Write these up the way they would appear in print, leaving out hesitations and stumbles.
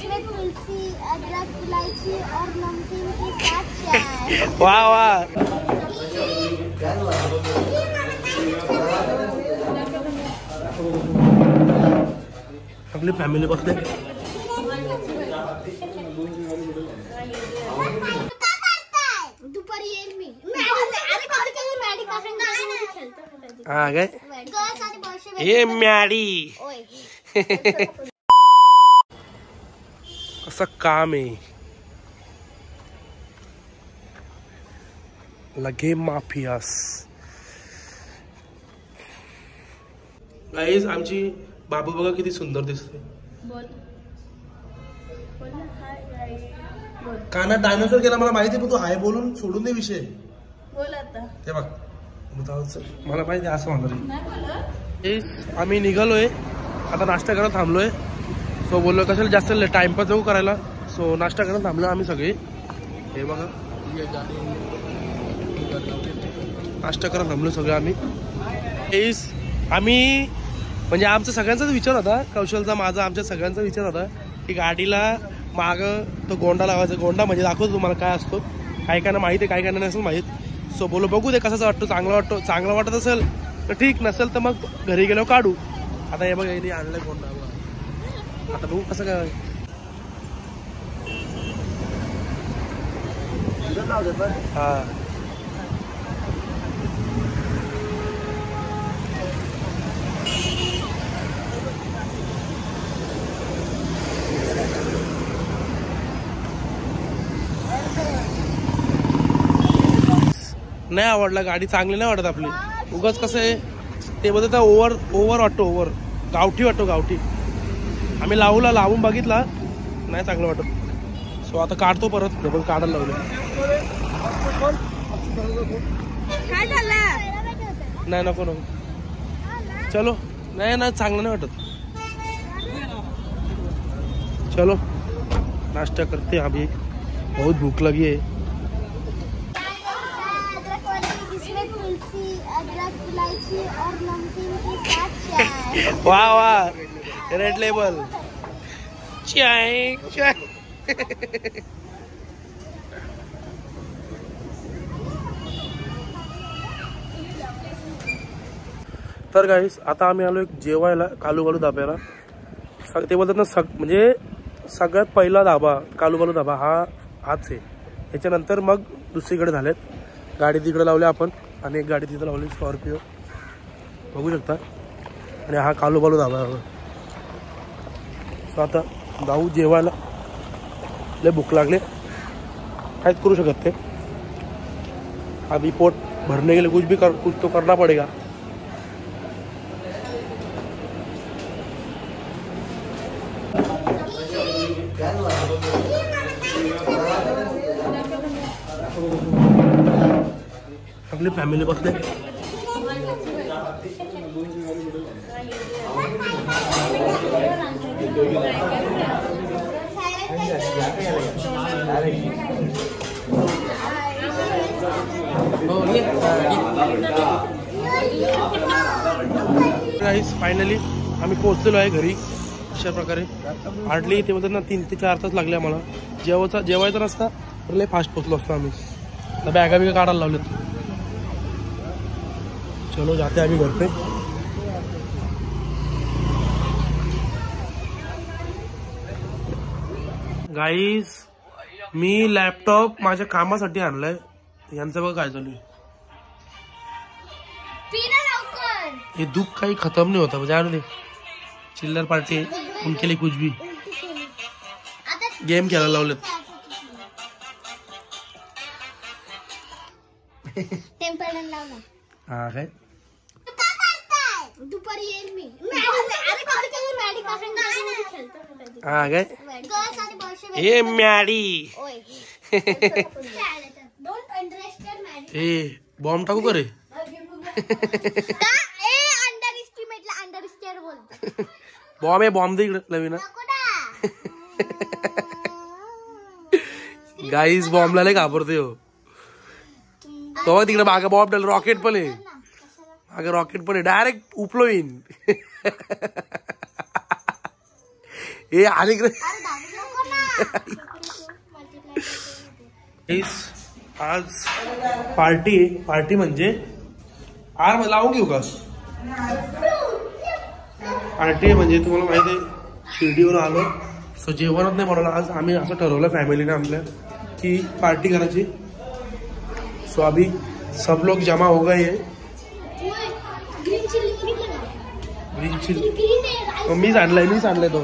जिसमें तुलसी, अदरक, इलायची और नमकीन के साथ चाय। वाह वाह। आपली फॅमिली बघते। दुपारी येईल मी। अरे मॅडी हा काय हे मॅडी असं काम आहे। लगे माफियास। गाईज आमची बाबू बघा किती सुंदर दिसते। काना डायनोसॉर केला मला माहिती, पण तू हाय बोलून सोडून दे विषय। बोल आता ते बघ मला माहिती असं म्हणणार। आम्ही निघालोय आता, नाश्ता करायला थांबलोय। सो बोललो कशाला जास्त टाइमपास जाऊ करायला, सो नाश्ता करायला थांबलो आम्ही सगळे। हे बघा नाश्ता करायला थांबलो सगळे आम्ही। आम्ही म्हणजे आमचा सगळ्यांचाच विचार होता, कौशलचा माझा आमच्या सगळ्यांचा विचार होता की गाडीला माग तो गोंडा लावायचा। गोंडा म्हणजे दाखवतो तुम्हाला काय असतो, काय काय ना माहिती आहे, काय काय नसेल माहीत। सो बोलो बघू दे कसाचा वाटतो, चांगला वाटत असेल तर ठीक, नसेल तर मग घरी गेलो काढू। आता हे बघा यांनी आणलंय गोंडा, आता बघू कसं काय। हा नाही आवडला, गाडी चांगली नाही वाटत आपली। उगाच कसं आहे ते बोलत ओव्हर वाटतो, ओव्हर गावठी वाटतो, गावठी। आम्ही लावून बघितला, नाही चांगलं वाटत। सो आता काढतो परत, डबल काढायला लावलं। काय झालं? नाही नको चलो, नाही ना चांगलं नाही वाटत। चलो नाश्ता करते अभी, बहुत भूख लगी है। जिसमें तुलसी, अदरक, इलायची और नमकीन के साथ चाय। वाह वाह, रेड लेबल चाय चाय। तर गाईस आता आम्ही आलो एक जेवायला कालूबालू धाब्याला। ते बोलतात ना म्हणजे सगळ्यात पहिला धाबा कालूबालू धाबा हाच आहे। त्याच्यानंतर मग दुसरीकडे झालेत। गाडी तिकडे लावली आपण आणि एक गाडी तिथं लावली स्कॉर्पिओ, बघू शकता। आणि हा कालूबालू धाबा आहे। सो आता जाऊ जेवायला, लय भूक लागले, काहीच करू शकत ते। अभी पोट भरने के लिए कुछ तो करना पड़ेगा। आपली फॅमिली बसते। फायनली आम्ही पोहोचलेलो आहे घरी अशा प्रकारे। हार्डली ते बोलतात ना 3 ते 4 तास लागले आम्हाला। जेवायचा रस्ता लय फास्ट पोहोचलो असतो आम्ही। बॅगा बिगा काढायला लावलेत। चलो जाते आम्ही घर पे। गाईज मी लॅपटॉप माझ्या कामासाठी आणलाय। यांचं बघा काय चालू आहे। हे दुःख काही खतम नाही होता, म्हणजे चिल्लर पार्टी उनके लिए कुछ भी गेम खेळायला लावलेत। हा काय दुपारी येईल मी। हा काय हे मॅडी ए बॉम्ब टाकू करे बॉम्ब आहे, बॉम्ब दे इकडे नवीन। गाईज बॉम्बला लय घाबरते हो तो। तिकडे मागे बॉम्ब टाकलं, रॉकेट पण आहे मागे, रॉकेट पण आहे, डायरेक्ट उपलो येईन। हे आणि आज पार्टी म्हणजे आर लावून घेऊ का? पार्टी म्हणजे तुम्हाला माहिती आहे शिर्डीवरून आलो सो जेवणच नाही बनवलं आज. आम्ही असं ठरवलं फॅमिलीने आपल्या की पार्टी करायची. सो अभी सब लोग जमा हो गए हैं. ग्रीन चिली मीच आणलंय तो.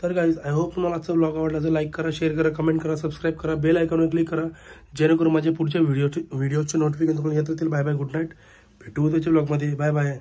तर गाईज आय होप तुम्हाला आजचा ब्लॉग आवडला तर लाईक करा, शेअर करा, कमेंट करा, सबस्क्राईब करा, बेल आयकॉनवर क्लिक करा जेणेकरून माझ्या पुढच्या व्हिडिओचे नोटिफिकेशन तुम्हाला येत राहतील. Bye bye, good night. भेटू त्याच्या ब्लॉगमध्ये. Bye bye.